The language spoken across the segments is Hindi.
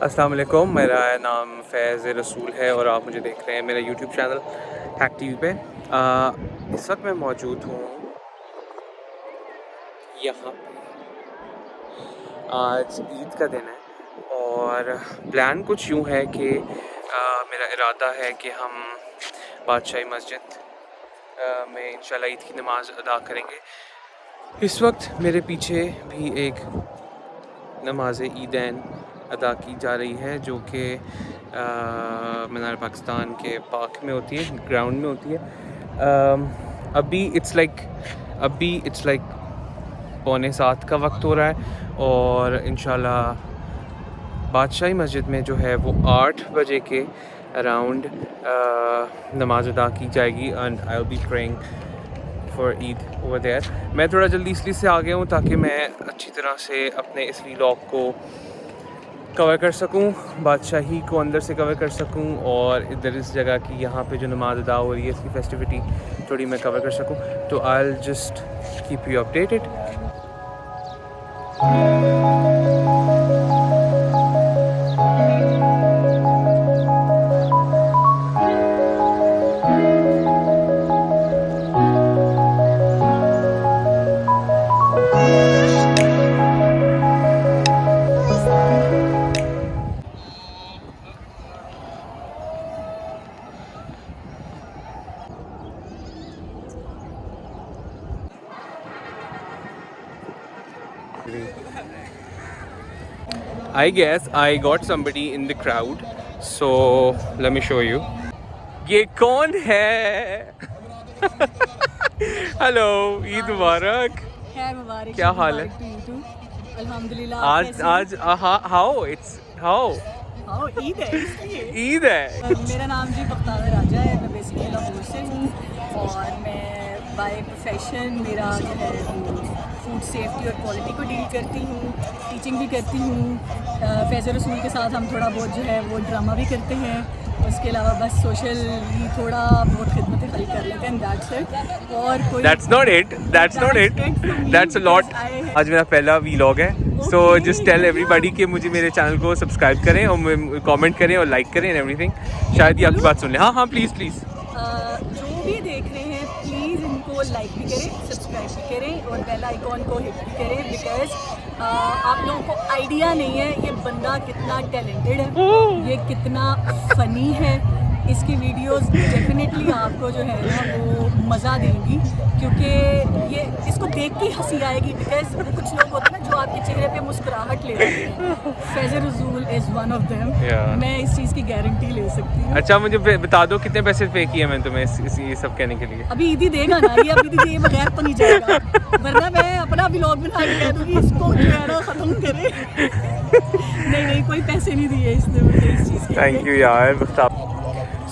अस्सलाम वालेकुम, मेरा नाम फैज़ रसूल है और आप मुझे देख रहे हैं मेरा यूट्यूब चैनल हैक टीवी पे। इस वक्त मैं मौजूद हूँ यहाँ पे। आज ईद का दिन है और प्लान कुछ यूँ है कि मेरा इरादा है कि हम बादशाही मस्जिद में इंशाल्लाह ईद की नमाज़ अदा करेंगे। इस वक्त मेरे पीछे भी एक नमाज ईदैन अदा की जा रही है जो कि मीनार पाकिस्तान के पार्क में होती है, ग्राउंड में होती है। अभी इट्स लाइक 6:45 का वक्त हो रहा है और इंशाल्लाह बादशाही मस्जिद में जो है वो 8 बजे के अराउंड नमाज अदा की जाएगी and I will be praying for Eid over there. मैं थोड़ा जल्दी इसलिए से आ गया हूँ ताकि मैं अच्छी तरह से अपने इस व्लॉग को कवर कर सकूँ, बादशाही को अंदर से कवर कर सकूँ और इधर इस जगह की यहाँ पे जो नमाज अदा हो रही है इसकी फेस्टिविटी थोड़ी मैं कवर कर सकूँ। तो I will just keep you updated. I guess I got somebody in the crowd, so let me show you. ये कौन है? हेलो, ईद मुबारक। खैर मुबारक। क्या हाल है? अल्हम्दुलिल्लाह। आज हाउ ईद है इसलिए। ईद है। मेरा नाम जी बख्तावर राजा है, मैं बेसिकली लाहौर से हूँ और मैं बाय प्रोफेशन मेरा जो है फूड सेफ्टी और क्वालिटी को डील करती हूँ, टीचिंग भी करती हूँ। फैज़ रसूल के साथ हम थोड़ा बहुत जो है वो ड्रामा भी करते हैं। उसके अलावा बस सोशली थोड़ा बहुत खिदमत खली कर लेते हैं, दैट्स इट। और कोई That's not it. That's a lot. आज मेरा पहला व्लॉग है, so just tell everybody कि मुझे मेरे चैनल को सब्सक्राइब करें और कमेंट करें और लाइक करें एंड एवरीथिंग। शायद ये आपकी बात सुन लें। हाँ प्लीज़। जो भी देख रहे हैं प्लीज़ इनको लाइक भी करें, सब्सक्राइब भी करें और बेल आइकॉन को हिट भी करें, बिकॉज आप लोगों को आइडिया नहीं है ये बंदा कितना टैलेंटेड है, ये कितना फ़नी है। इसकी वीडियोस डेफिनेटली आपको जो है ना वो मज़ा देंगी, क्योंकि ये इसको देख के हंसी आएगी, बिकॉज वो कुछ लोग होते हैं ना जो आपके चेहरे पे मुस्कुराहट ले आते हैं। फैज़ रसूल इज़ वन ऑफ देम। मैं इस चीज़ की गारंटी ले सकती हूँ। अच्छा, मुझे बता दो कितने पैसे पे किए मैंने तुम्हें ये सब कहने के लिए? अभी ईदी देगा ना, ये अभी दिए बगैर तो नहीं जाएगा, वरना मैं अपना व्लॉग बना के कह दूँगी इसको जो है ना ख़त्म करे। नहीं, कोई पैसे नहीं दिए इसने मुझे इस चीज़ के। थैंक यू यार।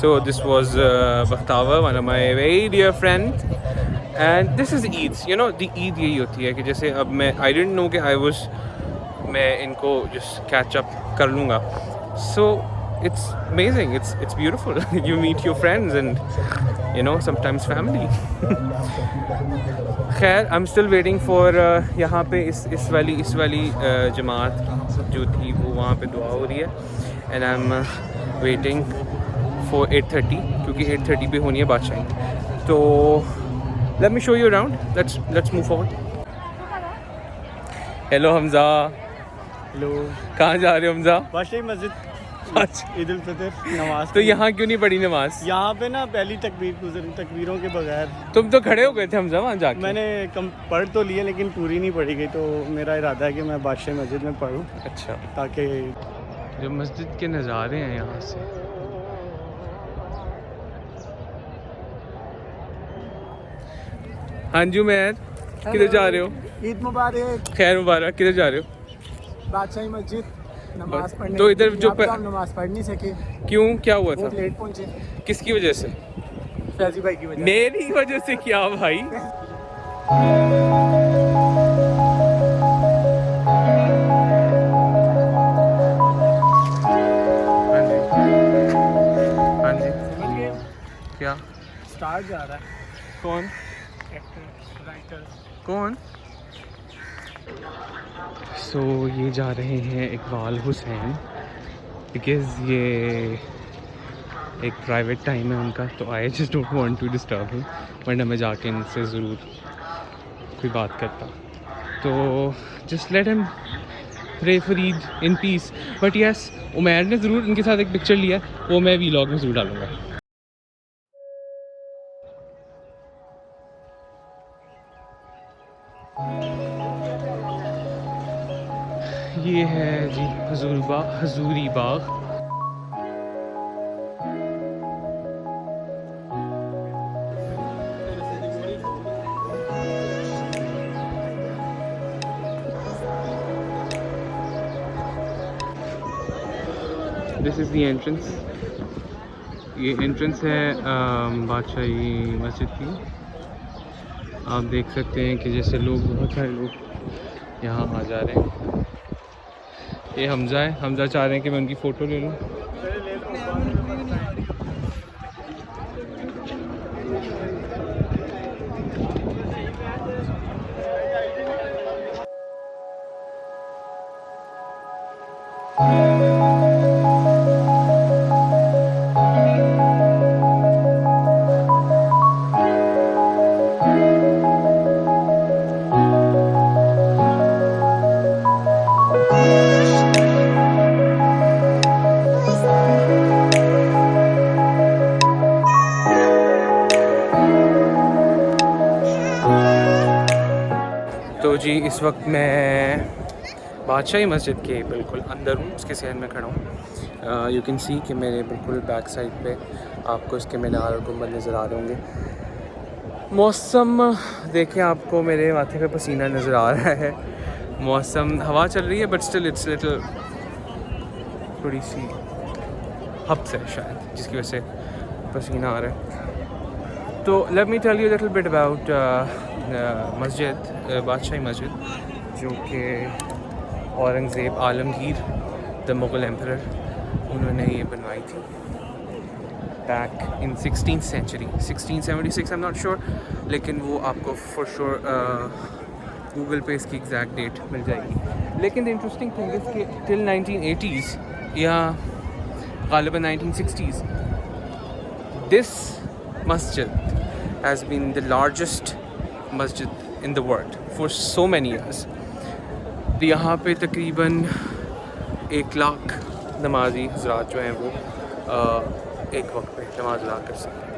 So this was Bakhtawa, one of my very dear friends, and this is Eid. You know, the Eid यही होती है कि जैसे अब I didn't know कि मैं इनको just catch up कर लूँगा. So it's amazing. It's beautiful. You meet your friends and you know sometimes family. खैर, I'm still waiting for यहाँ पे इस वाली जमात जो थी वो वहाँ पे दुआ हो रही है, and I'm waiting for 8:30 क्योंकि 8:30 पे होनी है बादशाही। तो let me show you around. Let's move forward. Hello Hamza. Hello, कहाँ जा रहे हो हमज़ा? बादशाही मस्जिद। अच्छा, ईद उल फितर नमाज। तो यहाँ क्यों नहीं पढ़ी नमाज? यहाँ पे ना पहली तकबीरों के बगैर। तुम तो खड़े हो गए थे हमज़ा वहाँ जाके। मैंने पढ़ तो लिए लेकिन पूरी नहीं पढ़ी गई, तो मेरा इरादा है कि मैं बादशाही मस्जिद में पढ़ूँ। अच्छा, ताकि जो मस्जिद के नज़ारे हैं यहाँ से, हाँ जी उमैर, किधर जा रहे हो? ईद मुबारक। खैर मुबारक। किधर जा रहे हो? बादशाही मस्जिद नमाज पढ़ने। तो इधर जो हम नमाज पढ़ नहीं सके। क्यों, क्या हुआ था? बहुत लेट पहुँचे। किसकी वजह से? फैजी भाई की वजह। मेरी वजह से? क्या भाई? हाँ जी समझ गए? क्या स्टार जा रहा है। कौन? Actor writer. कौन? सो ये जा रहे हैं इकबाल हुसैन बिकॉज़ ये एक प्राइवेट टाइम है उनका, तो I just don't want to disturb him, वरना मैं जाके इनसे ज़रूर कोई बात करता। तो just let him pray for Eid in peace. But yes, Umair ने ज़रूर इनके साथ एक पिक्चर लिया, वो मैं वीलॉग में ज़रूर डालूँगा। ये है जी Hazuri Bagh. This is the entrance. ये एंट्रेंस है बादशाही मस्जिद की। आप देख सकते हैं कि जैसे लोग, बहुत सारे लोग यहाँ आ जा रहे हैं। ये हमज़ा है, हमज़ा चाह रहे हैं कि मैं उनकी फ़ोटो ले लूँ। तो जी इस वक्त मैं बादशाही मस्जिद के बिल्कुल अंदर हूँ, उसके सहन में खड़ा हूँ। यू कैन सी कि मेरे बिल्कुल बैक साइड पे आपको इसके मीनार और गुंबद नज़र आ रहे होंगे। मौसम देखें, आपको मेरे माथे पे पसीना नज़र आ रहा है। मौसम, हवा चल रही है बट स्टिल इट्स लिटिल, थोड़ी सी हब्स है शायद, जिसकी वजह से पसीना आ रहा है। तो let me tell you little bit about मस्जिद, बादशाही मस्जिद, जो कि औरंगज़ेब आलमगीर द मुग़ल एम्परर, उन्होंने ये बनवाई थी back in 16th century, 1676 I am not sure, लेकिन वो आपको फॉर श्योर गूगल पे इसकी एग्जैक्ट डेट मिल जाएगी। लेकिन द इंटरेस्टिंग थिंग इज़ कि टिल 1980s या ग़ालिबन 1960s दिस मस्जिद हैज़ बीन द लार्जेस्ट मस्जिद in the world for so many years. यहाँ पे तकरीबन 1 लाख नमाजी हज़रात जो हैं वो एक वक्त पे नमाज अदा कर सकते हैं।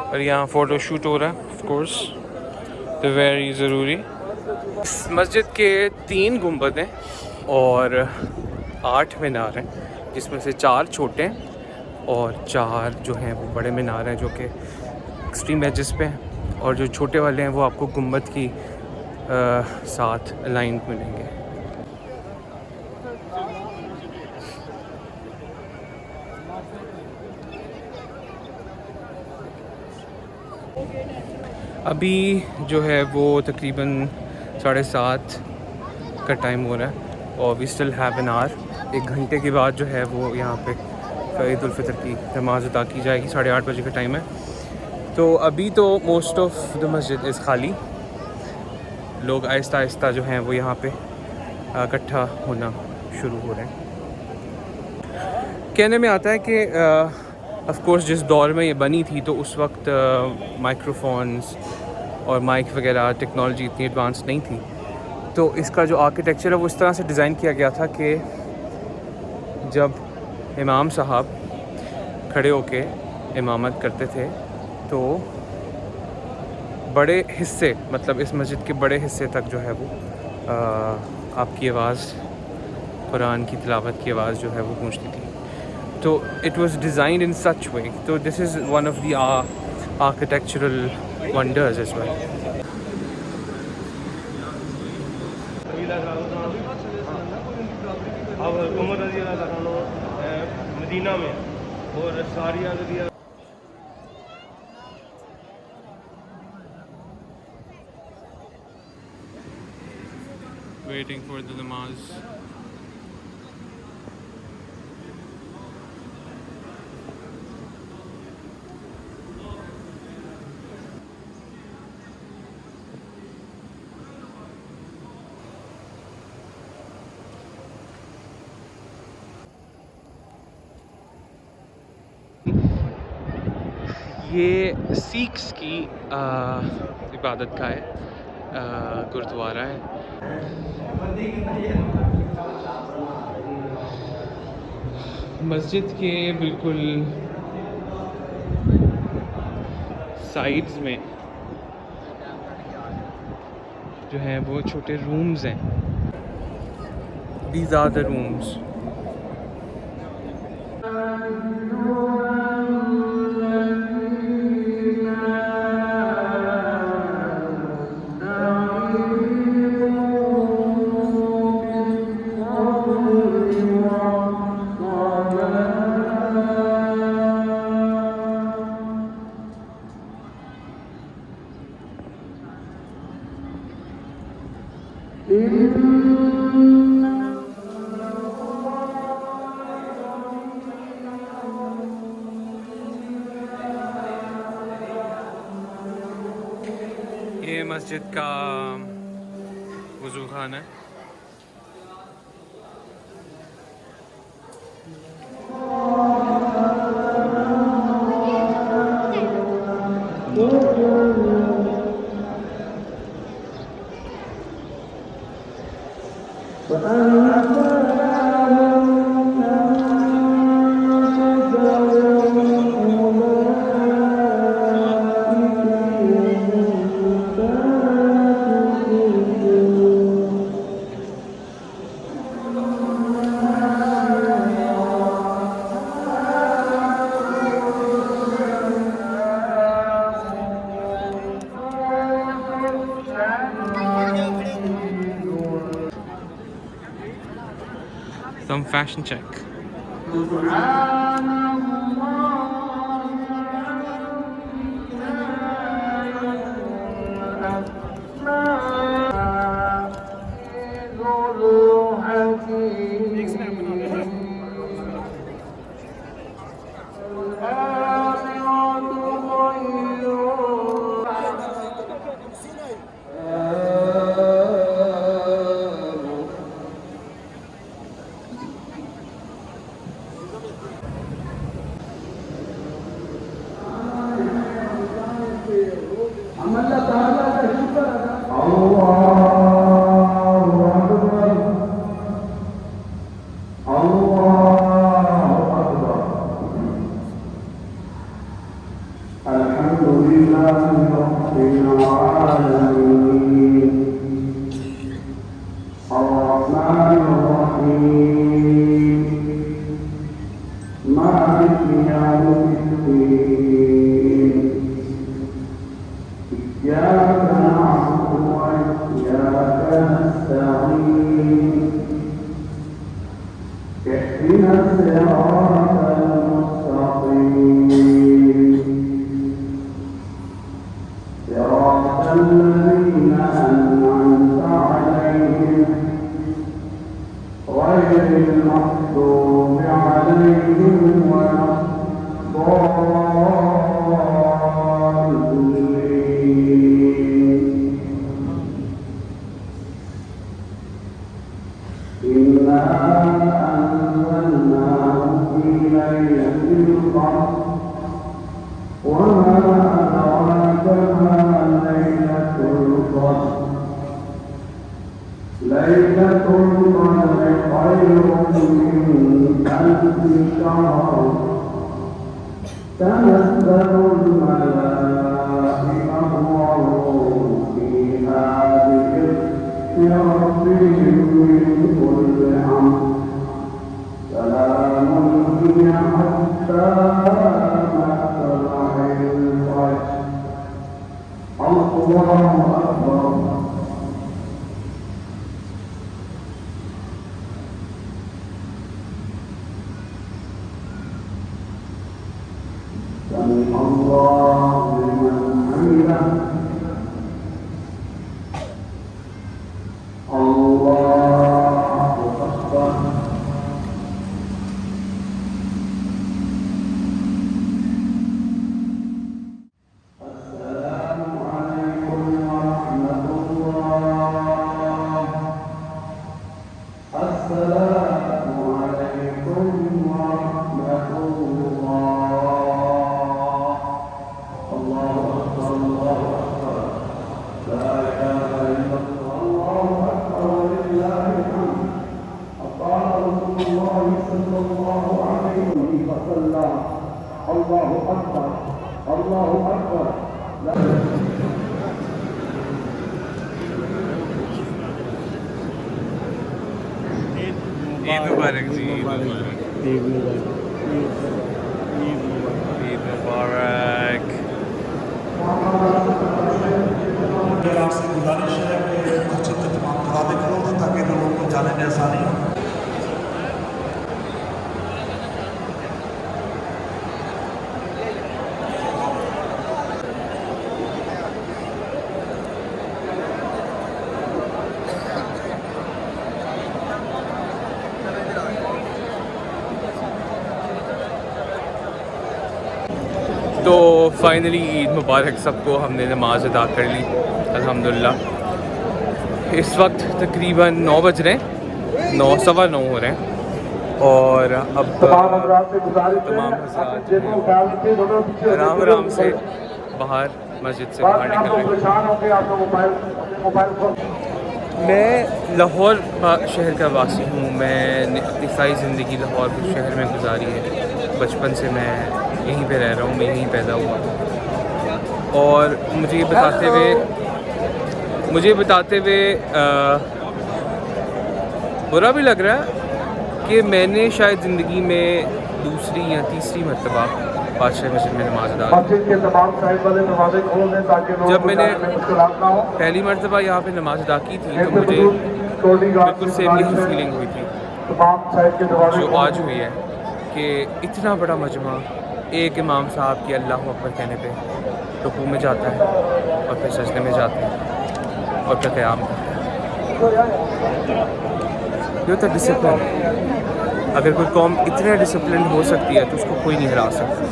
और यहाँ फ़ोटो शूट हो रहा है, ऑफ कोर्स, तो वेरी ज़रूरी। इस मस्जिद के 3 गुंबद हैं और 8 मीनार हैं, जिसमें से 4 छोटे हैं और 4 जो हैं वो बड़े मीनार हैं, जो कि एक्सट्रीम एजेस पे हैं, और जो छोटे वाले हैं वो आपको गुंबद की साथ अलाइन मिलेंगे। अभी जो है वो तकरीबन 7:30 का टाइम हो रहा है और we still have an hour. 1 घंटे के बाद जो है वो यहाँ पे ईद उल फितर की नमाज़ अदा की जाएगी। 8:30 बजे का टाइम है। तो अभी तो मोस्ट ऑफ द मस्जिद इज़ खाली, लोग आहिस्ता आहिस्ता जो हैं वो यहाँ पे इकट्ठा होना शुरू हो रहे हैं। कहने में आता है कि ऑफ कोर्स जिस दौर में ये बनी थी तो उस वक्त माइक्रोफोन्स और माइक वगैरह टेक्नोलॉजी इतनी एडवांस नहीं थी, तो इसका जो आर्किटेक्चर है वो इस तरह से डिज़ाइन किया गया था कि जब इमाम साहब खड़े होके इमामत करते थे तो बड़े हिस्से, मतलब इस मस्जिद के बड़े हिस्से तक जो है वो आपकी आवाज़, कुरान की तिलावत की आवाज़ जो है वो गूंजती थी। तो it was designed in such way, तो this is one of the architectural wonders as well. अब उमर रज़ी अल्लाह तआला मदीना में और सारिया रज़ी Waiting for the namaz. ये सिख्स की इबादत का है, गुरुद्वारा है। मस्जिद के बिल्कुल साइड्स में जो है वो छोटे रूम्स हैं। These are the rooms. ये मस्जिद का वज़ू खाना है। Some fashion check. ईद मुबारक जी, ईद मुबारक, ईद मुबारक, ईद मुबारक। ईद मुबारक। आपसे गुजारिश है कि मस्जिद का तमाम दरवाजे खोल दें ताकि लोगों को जाने में आसानी हो। तो फाइनली ईद मुबारक सबको, हमने नमाज अदा कर ली अल्हम्दुलिल्लाह। इस वक्त तकरीबन 9 बज रहे हैं, 9 सवा 9 हो रहे हैं और अब तमाम हज़रात आराम आराम से बाहर मस्जिद से बाहर निकल रहे हैं। मैं लाहौर शहर का वासी हूँ। मैंने अपनी सारी ज़िंदगी लाहौर शहर में गुजारी है। बचपन से मैं यहीं पे रह रहा हूँ, मैं यहीं पैदा हुआ। और मुझे ये बताते हुए बुरा भी लग रहा है कि मैंने शायद ज़िंदगी में दूसरी या तीसरी मरतबा बादशाह मस्जिद में नमाज अदा की। जब मैंने पहली मरतबा यहाँ पे नमाज अदा की थी तो मुझे बिल्कुल सेम यही फीलिंग हुई थी जो आज हुई है कि इतना बड़ा मजमा एक इमाम साहब की अल्लाह अकबर कहने पे रुकू में जाता है और फिर सजदे में जाता है और फिर क़याम करता है। ये होता डिसिप्लिन। अगर कोई कौम इतने डिसिप्लिन हो सकती है तो उसको कोई नहीं हरा सकता।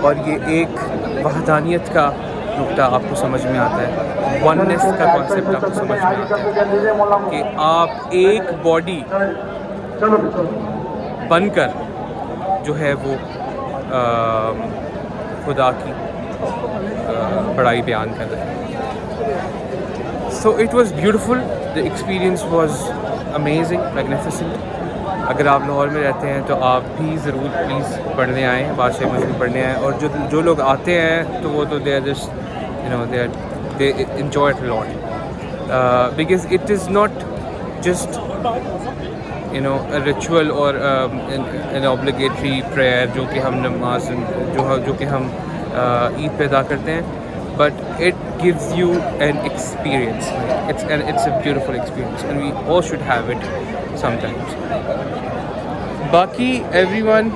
और ये एक वहदानियत का नुक्ता आपको समझ में आता है, वननेस का कॉन्सेप्ट आपको समझ में आता है कि आप एक बॉडी बनकर जो है वो खुदा की बड़ाई बयान कर रहे हैं। So it was beautiful, the experience was amazing, magnificent. अगर आप लाहौर में रहते हैं तो आप भी ज़रूर प्लीज़ पढ़ने आएँ, बादशाह मस्जिद पढ़ने आएँ। और जो लोग आते हैं तो वो तो they are just they enjoy it a lot because it is not just a ritual or an obligatory prayer जो कि हम नमाज जो कि हम ईद पे अदा करते हैं, but it gives you an experience. It's a beautiful experience and we all should have it sometimes. बाकी everyone,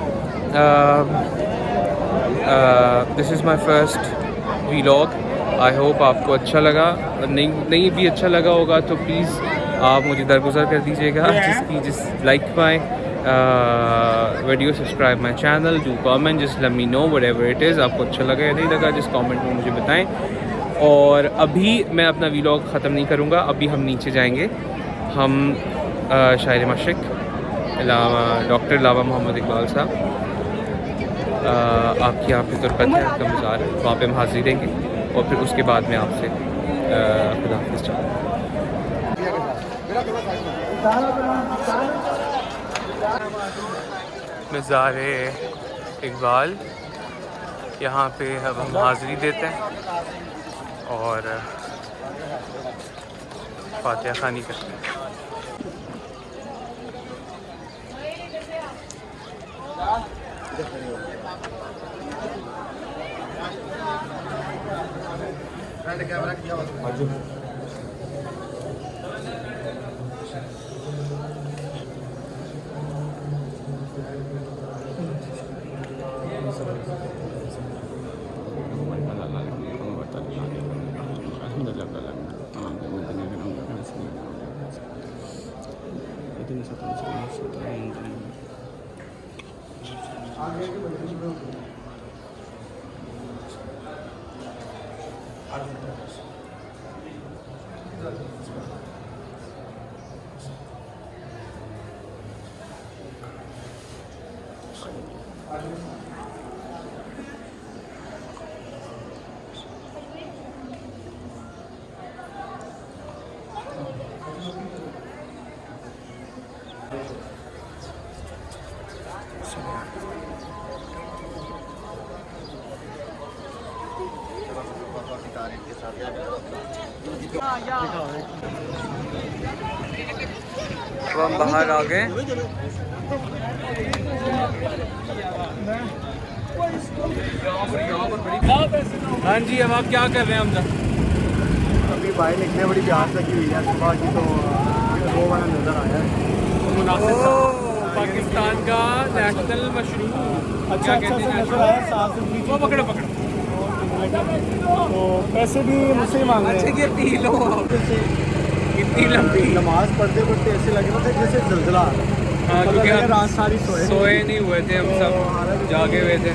this is my first vlog. I hope आपको अच्छा लगा। नहीं भी अच्छा लगा होगा तो प्लीज़ आप मुझे दरगुजर कर दीजिएगा। जिस like my video, subscribe my channel, do comment, just let me know whatever it is. आपको अच्छा लगा या नहीं लगा जिस कमेंट में मुझे बताएं। और अभी मैं अपना व्लॉग ख़त्म नहीं करूँगा, अभी हम नीचे जाएंगे। हम शायर मशरिक़ डॉक्टर लावा मोहम्मद इकबाल साहब आपकी यहाँ पे तुरबत है, आपका मज़ार है, वहाँ पे हम हाज़िरी देंगे और फिर उसके बाद में आपसे खुदा हाफ़िज़ चाहूँगा। मज़ार इकबाल, यहाँ पे अब हम हाज़िरी देते हैं और फातिहा ख़ानी करते हैं। अब हम बाहर आ गए। हाँ जी, अब आप क्या कर रहे हैं हमजा? अभी बाहर निकले, बड़ी प्यास लगी हुई है सुबह की, तो वो वाला नज़र आया है। पाकिस्तान का नेशनल मशरूम। अच्छा अच्छा से नज़र आया, साफ सुथरी वो पकड़ो पकड़ो। तो पैसे भी मुझसे ही मांग रहे हैं। ये पी लो। इतनी लंबी नमाज पढ़ते पढ़ते ऐसे लग रहा था जैसे जलजला आ रहा है। हाँ, क्योंकि हम रात सारी सोए नहीं हुए थे, हम सब जागे हुए थे।